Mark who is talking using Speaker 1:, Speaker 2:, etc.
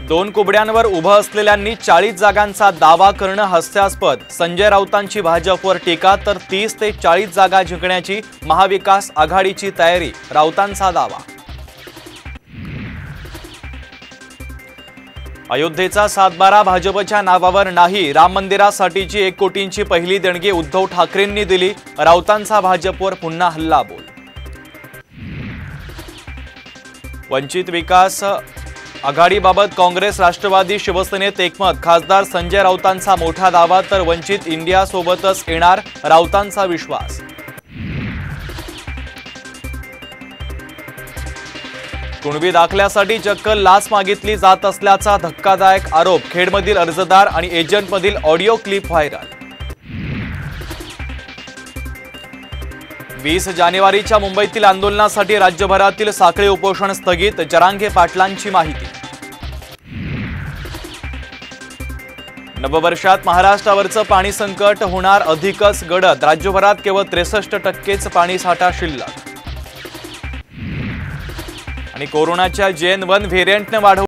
Speaker 1: दोन कुबड्यांवर उभं असलेल्यांनी 40 जागांचा दावा करणं हास्यास्पद। संजय राऊतांची भाजपवर टीका तर 30 ते 40 जागा जिंकण्याची महाविकास आघाडीची तयारी, राऊतांचा दावा। अयोध्येचा 7-12 भाजपच्या नावावर नाही, राम मंदिरासाठीची 1 कोटींची पहिली देणगी उद्धव ठाकरेंनी दिली, राऊतांचा भाजपवर पुन्हा हल्लाबोल। वंचित विकास आघाडीबाबत काँग्रेस राष्ट्रवादी शिवसेनेत एकमत, खासदार संजय राऊतांचा मोठा दावा तर वंचित इंडिया सोबतच येणार, राऊतांचा विश्वास। कुणबी दाखल्यासाठी चक्क लाच मागितली जात असल्याचा धक्कादायक आरोप, खेडमधील अर्जदार आणि एजंटमधील ऑडिओ क्लिप व्हायरल। 20 जानेवारीच्या मुंबईतील आंदोलनासाठी राज्यभरातील साखळी उपोषण स्थगित, जरांगे पाटलांची माहिती। नववर्षात महाराष्ट्रावरचं पाणी संकट होणार अधिकच गडद, राज्यभरात केवळ 63% पाणीसाठा शिल्लक। आणि कोरोनाच्या JN.1 व्हेरियंटने वाढवली